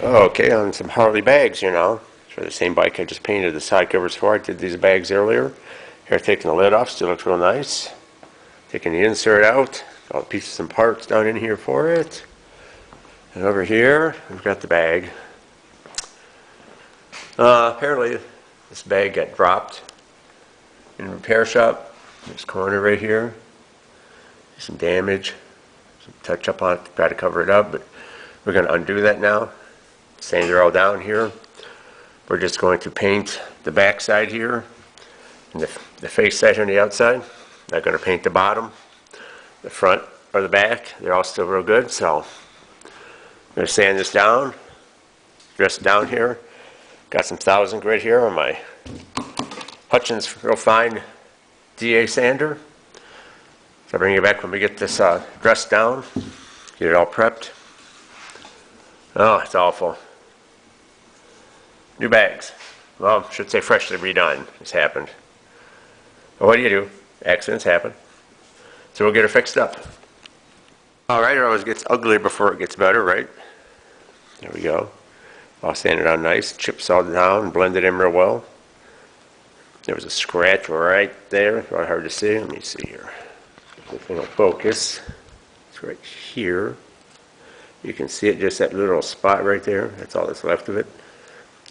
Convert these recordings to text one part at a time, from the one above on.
Okay, on some Harley bags, for the same bike I just painted the side covers for. I did these bags earlier. Here, taking the lid off, still looks real nice. Taking the insert out, all the pieces and parts down in here for it. And over here, we've got the bag. Apparently, this bag got dropped in a repair shop. This corner right here. Some damage, some touch up on it to try to cover it up, but we're going to undo that now. Sand it all down here. We're just going to paint the back side here and the face side on the outside. Not going to paint the bottom, the front, or the back. They're all still real good, so I'm going to sand this down, dress it down here. Got some 1000 grit here on my Hutchins real fine DA sander. So I'll bring you back when we get this dressed down, get it all prepped. Oh, it's awful. New bags. Well, I should say freshly redone. It's happened. But what do? Accidents happen. So we'll get it fixed up. All right, it always gets uglier before it gets better, right? There we go. All sanded down nice, chips all down, blended in real well. There was a scratch right there. It's really hard to see. Let me see here. Everything will focus. It's right here. You can see it, just that little spot right there. That's all that's left of it.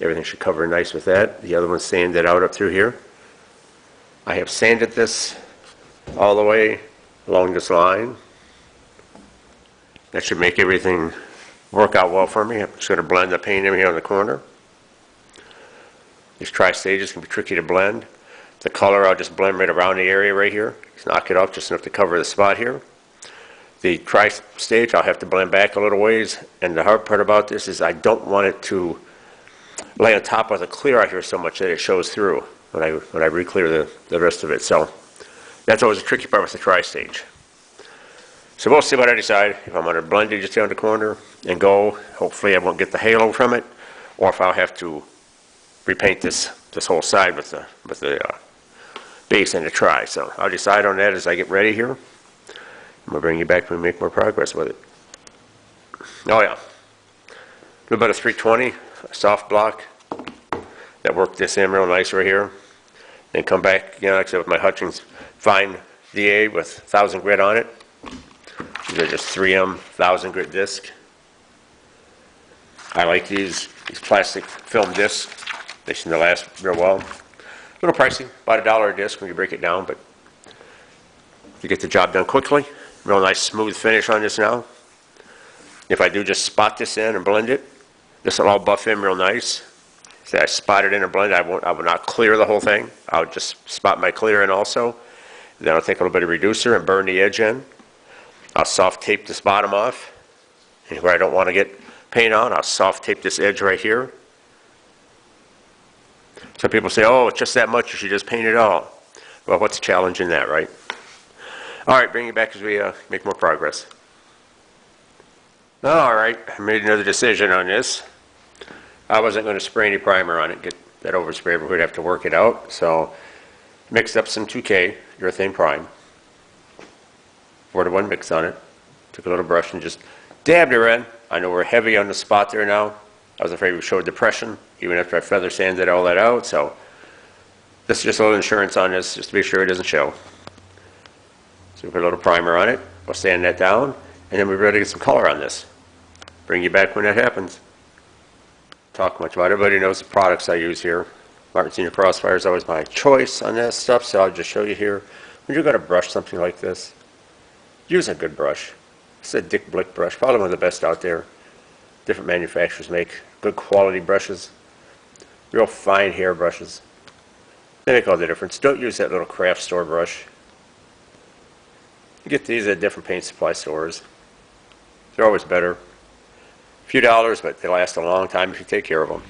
Everything should cover nice with that. The other one's sanded out up through here. I have sanded this all the way along this line. That should make everything work out well for me. I'm just going to blend the paint in here on the corner. These tri-stages can be tricky to blend. The color I'll just blend right around the area right here. Just knock it off just enough to cover the spot here. The tri-stage I'll have to blend back a little ways, and the hard part about this is I don't want it to lay on top of the clear out here so much that it shows through when I re-clear the rest of it. So that's always a tricky part with the tri-stage. So we'll see what I decide. If I'm going to blend it just down the corner and go, hopefully I won't get the halo from it, or if I'll have to repaint this whole side with the base and the tri. So I'll decide on that as I get ready here. I'm going to bring you back when we make more progress with it. Oh yeah. Do about a 320, a soft block. That worked this in real nice right here. Then come back, like I said, with my Hutchins fine DA with 1000 grit on it. These are just 3M 1000 grit disc. I like these plastic film discs. They seem to last real well. A little pricey, about $1 a disc when you break it down, but you get the job done quickly. Real nice smooth finish on this now. If I do just spot this in and blend it, this will all buff in real nice. So I spot it in and blend it. I will not clear the whole thing. I'll just spot my clear in also. Then I'll take a little bit of reducer and burn the edge in. I'll soft tape this bottom off. And where I don't want to get paint on, I'll soft tape this edge right here. Some people say, oh, it's just that much, you should just paint it all. Well, what's the challenge in that, right? All right, bring you back as we make more progress. All right, I made another decision on this. I wasn't going to spray any primer on it, get that overspray, but we'd have to work it out. So mixed up some 2K urethane prime. 4-to-1 mix on it. Took a little brush and just dabbed her in. I know we're heavy on the spot there now. I was afraid we showed depression, even after I feather sanded all that out. So this is just a little insurance on this, just to be sure it doesn't show. So we put a little primer on it. We'll sand that down, and then we're ready to get some color on this. Bring you back when that happens. Talk much about it. Everybody knows the products I use here. Martin Senior Crossfire is always my choice on that stuff, so I'll just show you here. When you're going to brush something like this, use a good brush. It's a Dick Blick brush, probably one of the best out there. Different manufacturers make good quality brushes, real fine hair brushes. They make all the difference. Don't use that little craft store brush. You get these at different paint supply stores. They're always better. A few dollars, but they last a long time if you take care of them.